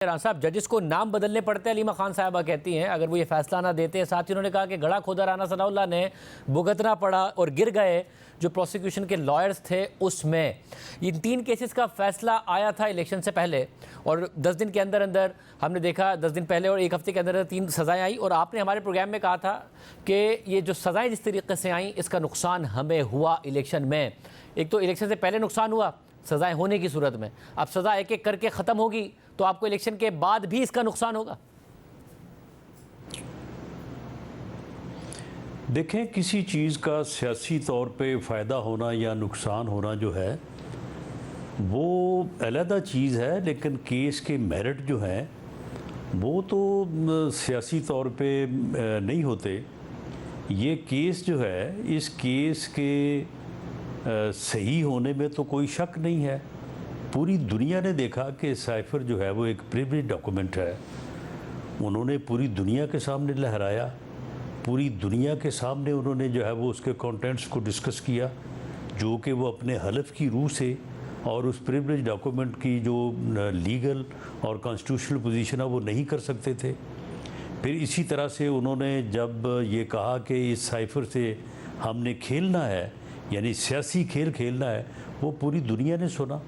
राना साहब, जजिस को नाम बदलने पड़ते हैं, अलीमा खान साहबा कहती हैं, अगर वो ये फैसला ना देते। साथ ही उन्होंने कहा कि गड़ा खोदा राना सनाउल्लाह ने भुगतना पड़ा और गिर गए जो प्रोसिक्यूशन के लॉयर्स थे उसमें। इन 3 केसेस का फैसला आया था इलेक्शन से पहले और 10 दिन के अंदर अंदर हमने देखा, 10 दिन पहले और 1 हफ्ते के अंदर 3 सज़ाएँ आई। और आपने हमारे प्रोग्राम में कहा था कि ये जो सज़ाएँ जिस तरीके से आई, इसका नुकसान हमें हुआ इलेक्शन में। एक तो इलेक्शन से पहले नुकसान हुआ सज़ाएँ होने की सूरत में, अब सज़ा एक एक करके ख़त्म होगी तो आपको इलेक्शन के बाद भी इसका नुकसान होगा। देखें, किसी चीज़ का सियासी तौर पे फ़ायदा होना या नुकसान होना जो है वो अलहदा चीज़ है, लेकिन केस के मेरिट जो हैं वो तो सियासी तौर पे नहीं होते। ये केस जो है, इस केस के सही होने में तो कोई शक नहीं है। पूरी दुनिया ने देखा कि साइफ़र जो है वो एक प्रिविलेज डॉक्यूमेंट है। उन्होंने पूरी दुनिया के सामने लहराया, पूरी दुनिया के सामने उन्होंने जो है वो उसके कंटेंट्स को डिस्कस किया, जो कि वो अपने हलफ की रूह से और उस प्रिविलेज डॉक्यूमेंट की जो लीगल और कॉन्स्टिट्यूशनल पोजीशन है वो नहीं कर सकते थे। फिर इसी तरह से उन्होंने जब ये कहा कि इस साइफ़र से हमने खेलना है, यानी सियासी खेल खेलना है, वो पूरी दुनिया ने सुना।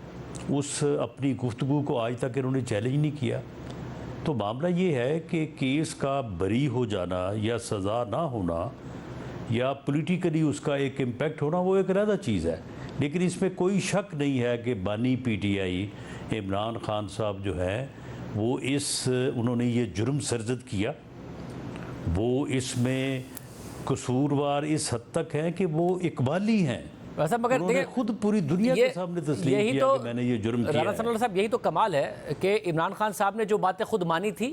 उस अपनी गुफ्तगू को आज तक इन्होंने चैलेंज नहीं किया। तो मामला ये है कि केस का बरी हो जाना या सज़ा ना होना या पॉलिटिकली उसका एक इम्पैक्ट होना वो एक अलग चीज़ है, लेकिन इसमें कोई शक नहीं है कि बानी पीटीआई इमरान खान साहब जो है वो उन्होंने ये जुर्म सरजद किया। वो इसमें कसूरवार इस हद तक है कि वो इकबाली हैं। वैसा मगर उन्होंने खुद पूरी दुनिया के सामने तस्लीम किया कि मैंने ये जुर्म किया है। राना सनाउल्लाह साहब, यही तो कमाल है कि इमरान खान साहब ने जो बातें खुद मानी थी,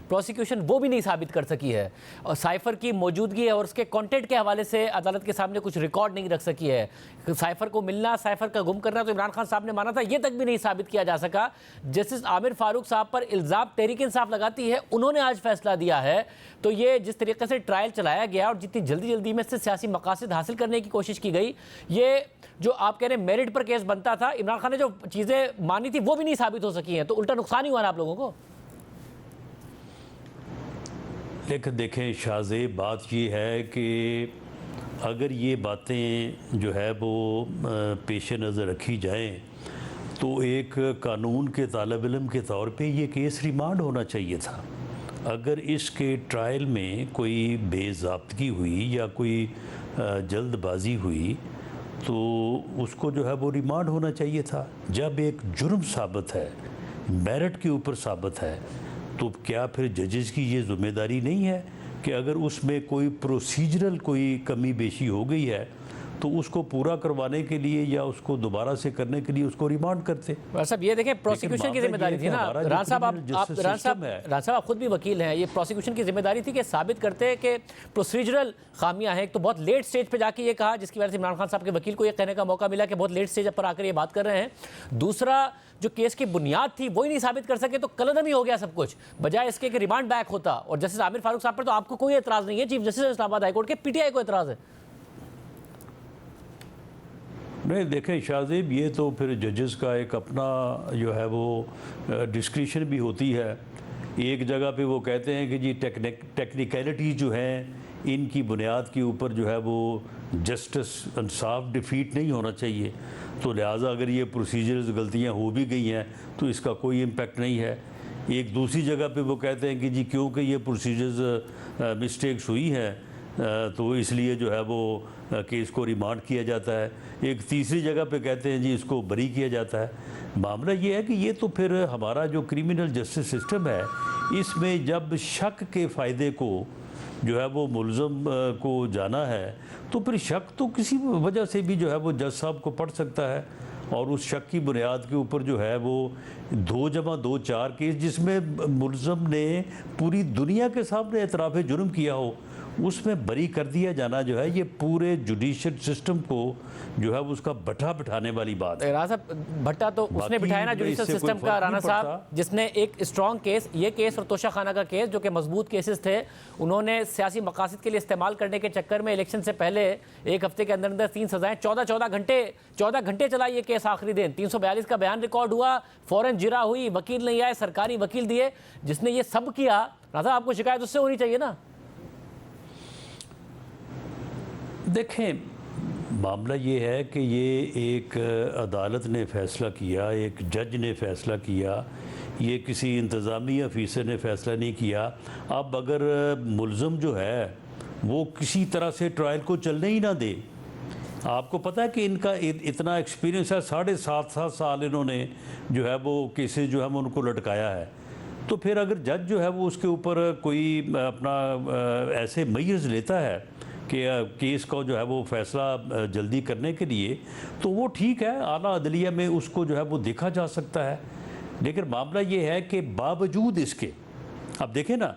प्रोसिक्यूशन वो भी नहीं साबित कर सकी है, और साइफ़र की मौजूदगी है और उसके कंटेंट के हवाले से अदालत के सामने कुछ रिकॉर्ड नहीं रख सकी है। साइफ़र को मिलना, साइफ़र का गुम करना तो इमरान खान साहब ने माना था, ये तक भी नहीं साबित किया जा सका। जस्टिस आमिर फारूक साहब पर इल्ज़ाम तहरीक इंसाफ लगाती है, उन्होंने आज फैसला दिया है। तो ये जिस तरीके से ट्रायल चलाया गया और जितनी जल्दी में इससे सियासी मकासद हासिल करने की कोशिश की गई, ये जो आप कह रहे हैं मेरिट पर केस बनता था, इमरान खान ने जो चीज़ें मानी थी वो भी नहीं साबित हो सकी हैं, तो उल्टा नुकसान ही हुआ ना आप लोगों को। लेकिन देखें शाहज़ेब, बात ये है कि अगर ये बातें जो है वो पेश नज़र रखी जाएं तो एक कानून के तालिब इल्म के तौर पे ये केस रिमांड होना चाहिए था। अगर इसके ट्रायल में कोई बेज़ाब्तगी हुई या कोई जल्दबाजी हुई तो उसको जो है वो रिमांड होना चाहिए था। जब एक जुर्म साबित है, मेरिट के ऊपर साबित है, तो क्या फिर जजेस की ये ज़िम्मेदारी नहीं है कि अगर उसमें कोई प्रोसीजरल कोई कमी बेशी हो गई है तो उसको पूरा करवाने के लिए या उसको दोबारा से करने के लिए उसको रिमांड करते। साहब ये देखें, प्रोसिक्यूशन की जिम्मेदारी थी ना। राना साहब, आप खुद भी वकील हैं, ये प्रोसिक्यूशन की जिम्मेदारी थी कि साबित करते कि प्रोसीजरल खामियां हैं। एक तो बहुत लेट स्टेज पे जाके ये कहा, जिसकी वजह से इमरान खान साहब के वकील को ये कहने का मौका मिला कि बहुत लेट स्टेज पर आकर ये बात कर रहे हैं। दूसरा, जो केस की बुनियाद थी वही नहीं साबित कर सके तो कलदम ही हो गया सब कुछ, बजाय इसके कि रिमांड बैक होता। और जस्टिस आमिर फारूक साहब पर तो आपको कोई एतराज़ नहीं है, चीफ जस्टिस इस्लामाबाद हाईकोर्ट के, पीटीआई को एतराज़ है। नहीं, देखें शाहज़ेब, ये तो फिर जजेस का एक अपना जो है वो डिस्क्रिशन भी होती है। एक जगह पे वो कहते हैं कि जी टेक्निकलिटीज़ जो हैं इनकी बुनियाद के ऊपर जो है वो जस्टिस इंसाफ डिफीट नहीं होना चाहिए, तो लिहाजा अगर ये प्रोसीजर्स गलतियां हो भी गई हैं तो इसका कोई इम्पेक्ट नहीं है। एक दूसरी जगह पे वो कहते हैं कि जी क्योंकि ये प्रोसीजर्स मिस्टेक्स हुई हैं तो इसलिए जो है वो केस को रिमांड किया जाता है। एक तीसरी जगह पे कहते हैं जी इसको बरी किया जाता है। मामला ये है कि ये तो फिर हमारा जो क्रिमिनल जस्टिस सिस्टम है, इसमें जब शक के फ़ायदे को जो है वो मुलज़म को जाना है तो फिर शक तो किसी वजह से भी जो है वो जज साहब को पड़ सकता है, और उस शक की बुनियाद के ऊपर जो है वो 2+2 4 केस जिसमें मुलज़म ने पूरी दुनिया के सामने एतराफ़ जुर्म किया हो, उसमें बरी कर दिया जाना जो है ये पूरे जुडिशियल सिस्टम को जो है उसका भट्टा बिठाने वाली बात है। राणा साहब, भट्टा तो उसने बाकी बिठाया ना जुडिशियल इससे कोई सिस्टम का, फर्क राणा नहीं साहब, पड़ता। जिसने एक स्ट्रॉन्ग केस, ये केस और तोशा खाना का केस जो कि मजबूत केसेस थे, उन्होंने सियासी मकासद के लिए इस्तेमाल करने के चक्कर में इलेक्शन से पहले एक हफ्ते के अंदर अंदर 3 सजाएं, 14 घंटे चला ये केस आखिरी दिन। 342 का बयान रिकॉर्ड हुआ, फौरन जिरा हुई, वकील नहीं आए, सरकारी वकील दिए। जिसने ये सब किया, राणा साहब, आपको शिकायत उससे होनी चाहिए ना। देखें, मामला ये है कि ये एक अदालत ने फ़ैसला किया, एक जज ने फ़ैसला किया, ये किसी इंतज़ामी अफीसर ने फ़ैसला नहीं किया। अब अगर मुल्ज़म जो है वो किसी तरह से ट्रायल को चलने ही ना दे, आपको पता है कि इनका इतना एक्सपीरियंस है, 7.5 साल इन्होंने जो है वो केसेस जो है वो उनको लटकाया है। तो फिर अगर जज जो है वो उसके ऊपर कोई अपना ऐसे मय्यज़ लेता है कि केस का जो है वो फ़ैसला जल्दी करने के लिए, तो वो ठीक है, आला अदलिया में उसको जो है वो देखा जा सकता है। लेकिन मामला ये है कि बावजूद इसके, अब देखें ना,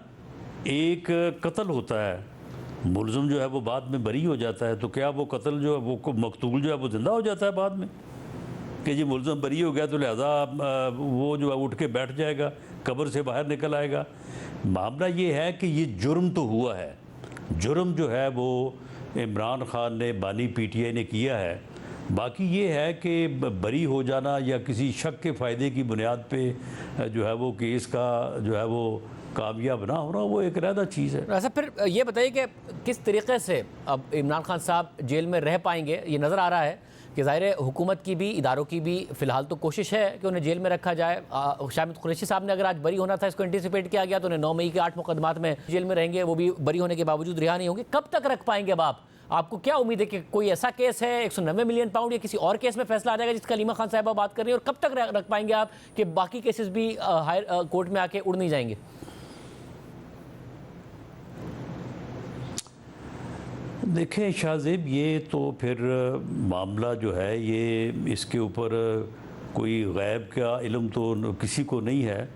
एक कत्ल होता है, मुल्ज़म जो है वो बाद में बरी हो जाता है, तो क्या वो कत्ल जो है वो मकतूल जो है वो ज़िंदा हो जाता है बाद में कि जी मुल्ज़म बरी हो गया तो लिहाजा वो जो है उठ के बैठ जाएगा, कब्र से बाहर निकल आएगा? मामला ये है कि ये जुर्म तो हुआ है, जुर्म जो है वो इमरान खान ने, बानी पीटीआई ने किया है। बाकी ये है कि बरी हो जाना या किसी शक के फ़ायदे की बुनियाद पे जो है वो केस का जो है वो कामयाब ना होना, वो एक अलग चीज़ है। ऐसा फिर ये बताइए कि किस तरीके से अब इमरान खान साहब जेल में रह पाएंगे। ये नज़र आ रहा है कि ज़ाहिर है हुकूमत की भी, इदारों की भी फ़िलहाल तो कोशिश है कि उन्हें जेल में रखा जाए। शामिद कुरैशी साहब ने अगर आज बरी होना था, इसको एंटिसिपेट किया गया, तो उन्हें 9 मई के 8 मुकदमात में जेल में रहेंगे, वो भी बरी होने के बावजूद रिहा नहीं होंगे। कब तक रख पाएंगे अब आप? आपको क्या उम्मीद है कि कोई ऐसा केस है 190 मिलियन पाउंड या किसी और केस में फैसला आ जाएगा जिसका अलीमा खान साहबा बात कर रही है, और कब तक रख पाएंगे आप कि बाकी केसेस भी हायर कोर्ट में आके उड़ नहीं जाएंगे? देखें शाहजेब, ये तो फिर मामला जो है ये इसके ऊपर कोई गैब का इल्म तो किसी को नहीं है।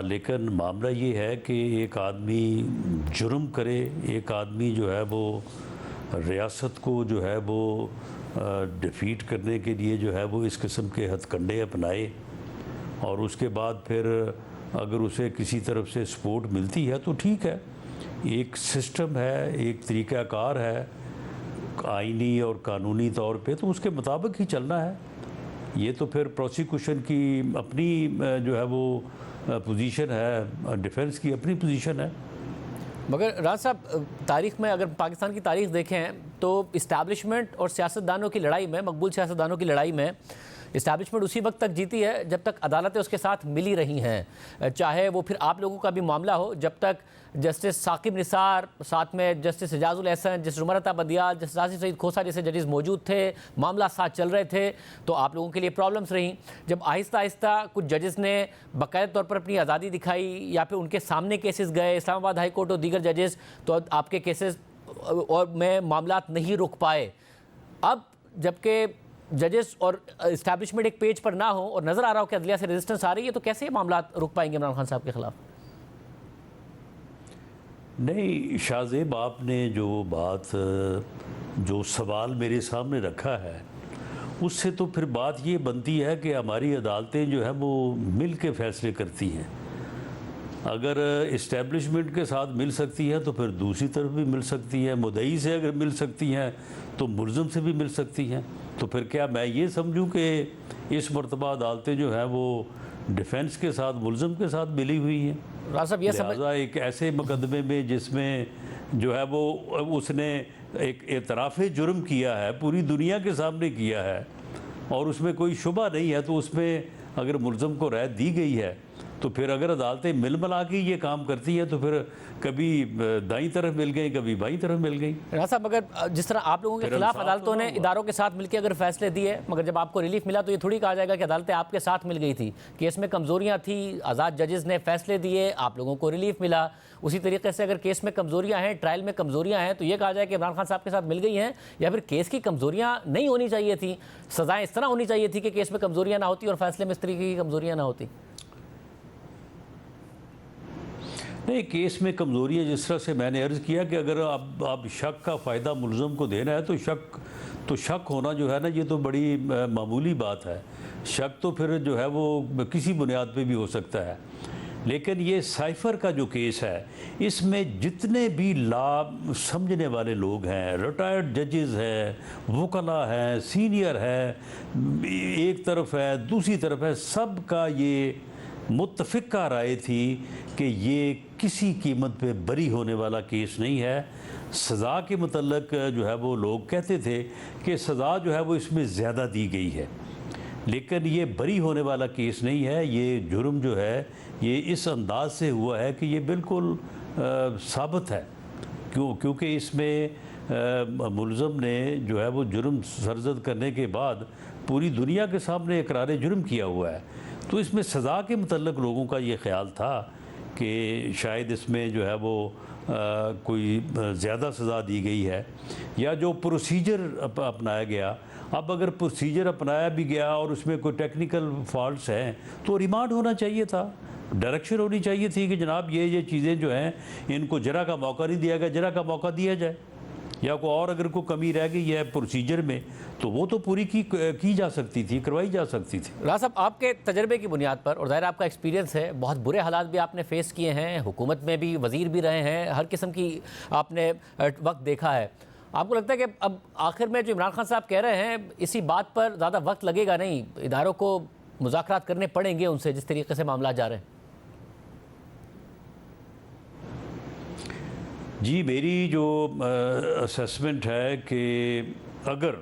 लेकिन मामला ये है कि एक आदमी जुर्म करे, एक आदमी जो है वो रियासत को जो है वो डिफीट करने के लिए जो है वो इस किस्म के हथकंडे अपनाए, और उसके बाद फिर अगर उसे किसी तरफ से सपोर्ट मिलती है तो ठीक है। एक सिस्टम है, एक तरीक़ाकार है आइनी और कानूनी तौर पे, तो उसके मुताबिक ही चलना है। ये तो फिर प्रोसिक्यूशन की अपनी जो है वो पोजीशन है, डिफेंस की अपनी पोजीशन है। मगर राज साहब, तारीख़ में अगर पाकिस्तान की तारीख़ देखें तो इस्टेब्लिशमेंट और सियासतदानों की लड़ाई में, मकबूल सियासतदानों की लड़ाई में, इस्टेब्लिशमेंट उसी वक्त तक जीती है जब तक अदालतें उसके साथ मिली रही हैं। चाहे वो फिर आप लोगों का भी मामला हो, जब तक जस्टिस साकिब निसार, साथ में justice Ejazul Ehsan, justice उमरता बदियाल, justice Asif Saeed खोसा जैसे जजेस मौजूद थे, मामला साथ चल रहे थे, तो आप लोगों के लिए प्रॉब्लम्स रहीं। जब आहिस्ता आहिस्ता कुछ जजेस ने बाकायदा तौर पर अपनी आज़ादी दिखाई या फिर उनके सामने केसेस गए, इस्लामाबाद हाई कोर्ट और दीगर जजेस, तो आपके केसेस और में मामला नहीं रुक पाए। अब जबकि जजेस और इस्टेब्लिशमेंट एक पेज पर ना हो और नज़र आ रहा हो कि अदलिया से रेजिस्टेंस आ रही है, तो कैसे ये मामला रुक पाएंगे इमरान खान साहब के खिलाफ? नहीं शाहजेब, आपने जो बात, जो सवाल मेरे सामने रखा है, उससे तो फिर बात ये बनती है कि हमारी अदालतें जो है वो मिल के फ़ैसले करती हैं। अगर इस्टेब्लिशमेंट के साथ मिल सकती है तो फिर दूसरी तरफ भी मिल सकती है, मुद्दई से अगर मिल सकती हैं तो मुल्ज़म से भी मिल सकती हैं। तो फिर क्या मैं ये समझूं कि इस मरतबा अदालतें जो हैं वो डिफेंस के साथ, मुल्ज़म के साथ मिली हुई हैं? लिहाजा एक ऐसे मुकदमे में जिसमें जो है वो उसने एक एतराफ़ जुर्म किया है, पूरी दुनिया के सामने किया है, और उसमें कोई शुबा नहीं है, तो उसमें अगर मुल्ज़म को राय दी गई है, तो फिर अगर अदालतें मिल मिला के ये काम करती है तो फिर कभी दाईं तरफ मिल गई, कभी बाईं तरफ मिल गई। राज साहब, अगर जिस तरह आप लोगों के खिलाफ अदालतों ने इदारों के साथ मिलकर अगर फैसले दिए, मगर जब आपको रिलीफ मिला तो ये थोड़ी कहा जाएगा कि अदालतें आपके साथ मिल गई थी। केस में कमज़ोरियाँ थी, आज़ाद जजेस ने फैसले दिए, आप लोगों को रिलीफ मिला। उसी तरीके से अगर केस में कमज़ोरियाँ हैं, ट्रायल में कमज़ोरियाँ हैं, तो ये कहा जाए कि इमरान खान साहब के साथ मिल गई हैं, या फिर केस की कमज़ोरियाँ नहीं होनी चाहिए थी, सज़ाएँ इस तरह होनी चाहिए थी कि केस में कमज़ोरियाँ ना होती और फैसले में इस तरीके की कमज़ोरियाँ ना होती? नहीं, केस में कमज़ोरियाँ जिस तरह से मैंने अर्ज़ किया कि अगर आप शक का फ़ायदा मुलज़म को देना है तो शक होना जो है ना, ये तो बड़ी मामूली बात है। शक तो फिर जो है वो किसी बुनियाद पे भी हो सकता है। लेकिन ये साइफ़र का जो केस है, इसमें जितने भी लॉ समझने वाले लोग हैं, रिटायर्ड जजेस हैं, वकला हैं, सीनियर है, एक तरफ है, दूसरी तरफ है, सब का ये मुत्तफ़िका राय थी कि ये किसी कीमत पे बरी होने वाला केस नहीं है। सज़ा के मतलब जो है वो लोग कहते थे कि सज़ा जो है वो इसमें ज़्यादा दी गई है, लेकिन ये बरी होने वाला केस नहीं है। ये जुर्म जो है ये इस अंदाज से हुआ है कि ये बिल्कुल साबित है। क्योंकि इसमें मुलज़म ने जो है वो जुर्म सरज़द करने के बाद पूरी दुनिया के सामने इकरार जुर्म किया हुआ है। तो इसमें सज़ा के मतलब लोगों का ये ख्याल था कि शायद इसमें जो है वो कोई ज़्यादा सज़ा दी गई है, या जो प्रोसीजर अपनाया गया। अब अगर प्रोसीजर अपनाया भी गया और उसमें कोई टेक्निकल फॉल्ट्स हैं तो रिमांड होना चाहिए था, डायरेक्शन होनी चाहिए थी कि जनाब ये चीज़ें जो हैं इनको जरा का मौका नहीं दिया गया, जरा का मौका दिया जाए। या कोई और अगर कोई कमी रह गई है प्रोसीजर में तो वो तो पूरी की जा सकती थी, करवाई जा सकती थी। राज साहब, आपके तजर्बे की बुनियाद पर और ज़ाहिर आपका एक्सपीरियंस है, बहुत बुरे हालात भी आपने फेस किए हैं, हुकूमत में भी वज़ीर भी रहे हैं, हर किस्म की आपने वक्त देखा है। आपको लगता है कि अब आखिर में जो इमरान खान साहब कह रहे हैं इसी बात पर ज़्यादा वक्त लगेगा नहीं, इदारों को मुज़ाकरात करने पड़ेंगे उनसे जिस तरीके से मामला जा रहे हैं? जी, मेरी जो असेसमेंट है कि अगर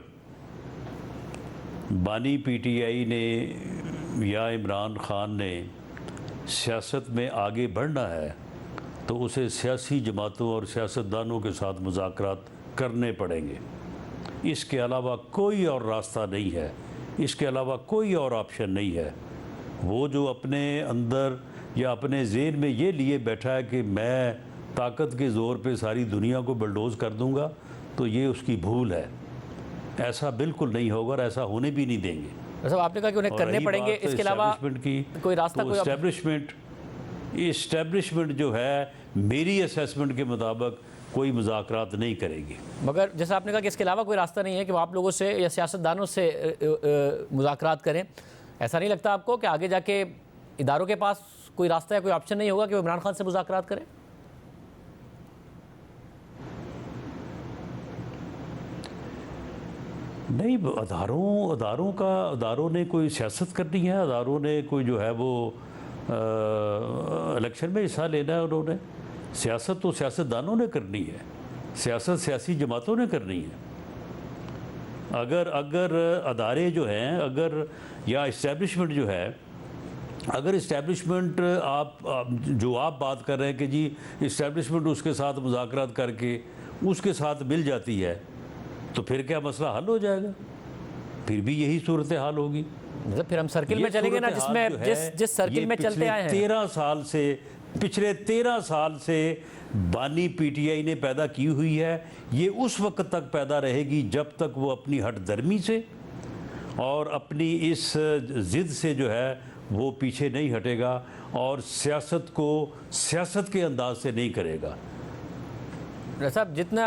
बानी पीटीआई ने या इमरान खान ने सियासत में आगे बढ़ना है तो उसे सियासी जमातों और सियासतदानों के साथ मुज़ाकरात करने पड़ेंगे। इसके अलावा कोई और रास्ता नहीं है, इसके अलावा कोई और ऑप्शन नहीं है। वो जो अपने अंदर या अपने ज़हन में ये लिए बैठा है कि मैं ताकत के ज़ोर पे सारी दुनिया को बलडोज़ कर दूंगा, तो ये उसकी भूल है। ऐसा बिल्कुल नहीं होगा और ऐसा होने भी नहीं देंगे। मतलब आपने कहा कि उन्हें करने पड़ेंगे, इसके अलावा कोई रास्ता, कोई इस्टेब्लिशमेंट जो है मेरी असेसमेंट के मुताबिक कोई मुज़ाकरात नहीं करेगी। मगर जैसा आपने कहा कि इसके अलावा कोई रास्ता नहीं है कि वो आप लोगों से या सियासतदानों से मुज़ाकरात करें, ऐसा नहीं लगता आपको कि आगे जाके इदारों के पास कोई रास्ता या कोई ऑप्शन नहीं होगा कि वो इमरान खान से मुज़ाकरात करें? नहीं, अदारों ने कोई सियासत करनी है, अदारों ने कोई जो है वो इलेक्शन में हिस्सा लेना है। उन्होंने सियासत तो सियासतदानों ने करनी है, सियासत सियासी जमातों ने करनी है। अगर अदारे जो हैं, अगर या इस्टेब्लिशमेंट जो है, अगर इस्टेब्लिशमेंट जो आप बात कर रहे हैं कि जी इस्टेब्लिशमेंट उसके साथ मुज़ाकरात करके उसके साथ मिल जाती है तो फिर क्या मसला हल हो जाएगा? फिर भी यही सूरत हाल होगी। मतलब फिर हम सर्किल में चलेंगे ना, जिसमें जिस सर्किल में चलते आए हैं। पिछले 13 साल से बानी पीटीआई ने पैदा की हुई है, ये उस वक्त तक पैदा रहेगी जब तक वो अपनी हठधर्मी से और अपनी इस ज़िद से जो है वो पीछे नहीं हटेगा और सियासत को सियासत के अंदाज से नहीं करेगा। साहब, जितना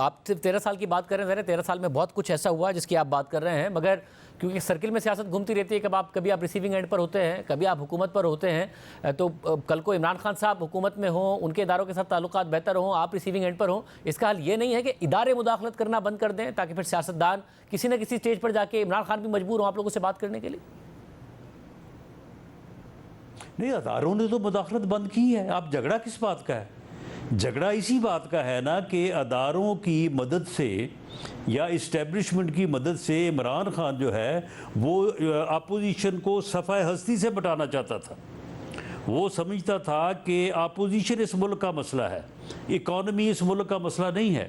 आप सिर्फ 13 साल की बात कर रहे हैं, 13 साल में बहुत कुछ ऐसा हुआ जिसकी आप बात कर रहे हैं, मगर क्योंकि सर्किल में सियासत घूमती रहती है, कभी आप रिसीविंग एंड पर होते हैं, कभी आप हुकूमत पर होते हैं, तो कल को इमरान खान साहब हुकूमत में हों, उनके इदारों के साथ ताल्लुकात बेहतर हों, आप रिसीविंग एंड पर हों, इसका हल ये नहीं है कि इदारे मुदाखलत करना बंद कर दें ताकि फिर सियासतदान किसी न किसी स्टेज पर जाके, इमरान खान भी मजबूर हों आप लोगों से बात करने के लिए? नहीं, अदारों ने तो मुदाखलत बंद की है। आप झगड़ा किस बात का है? झगड़ा इसी बात का है ना कि अदारों की मदद से या इस्टेब्लिशमेंट की मदद से इमरान खान जो है वो अपोजिशन को सफ़ाए हस्ती से बटाना चाहता था। वो समझता था कि अपोजिशन इस मुल्क का मसला है, इकॉनमी इस मुल्क का मसला नहीं है।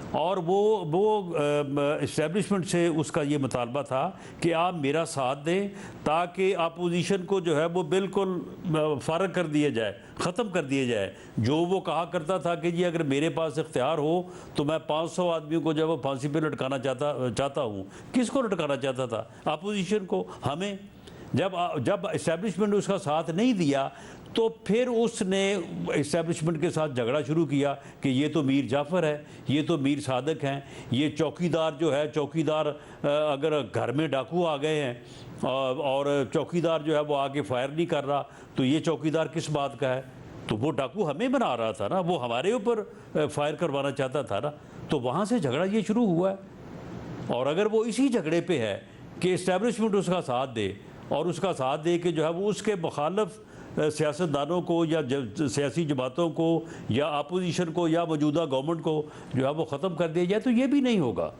और वो इस्टेब्लिशमेंट से उसका ये मुतालबा था कि आप मेरा साथ दें ताकि अपोजिशन को जो है वो बिल्कुल फ़ारग कर दिया जाए, ख़त्म कर दिया जाए। जो वो कहा करता था कि जी अगर मेरे पास इख्तियार हो तो मैं 500 आदमियों को जो है फांसी पे लटकाना चाहता हूँ। किसको लटकाना चाहता था? अपोजिशन को, हमें। जब इस्टेब्लिशमेंट ने उसका साथ नहीं दिया तो फिर उसने इस्टेब्लिशमेंट के साथ झगड़ा शुरू किया कि ये तो मीर जाफ़र है, ये तो मीर सादक हैं, ये चौकीदार जो है, चौकीदार अगर घर में डाकू आ गए हैं और चौकीदार जो है वो आके फायर नहीं कर रहा तो ये चौकीदार किस बात का है। तो वो डाकू हमें बना रहा था ना, वो हमारे ऊपर फायर करवाना चाहता था ना। तो वहाँ से झगड़ा ये शुरू हुआ है। और अगर वो इसी झगड़े पे है कि इस्टेब्लिशमेंट उसका साथ दे और उसका साथ दे कि जो है वो उसके मुखालफ सियासतदानों को या सियासी जमातों को या अपोजिशन को या मौजूदा गवर्नमेंट को जो है वो ख़त्म कर दिया जाए, तो ये भी नहीं होगा।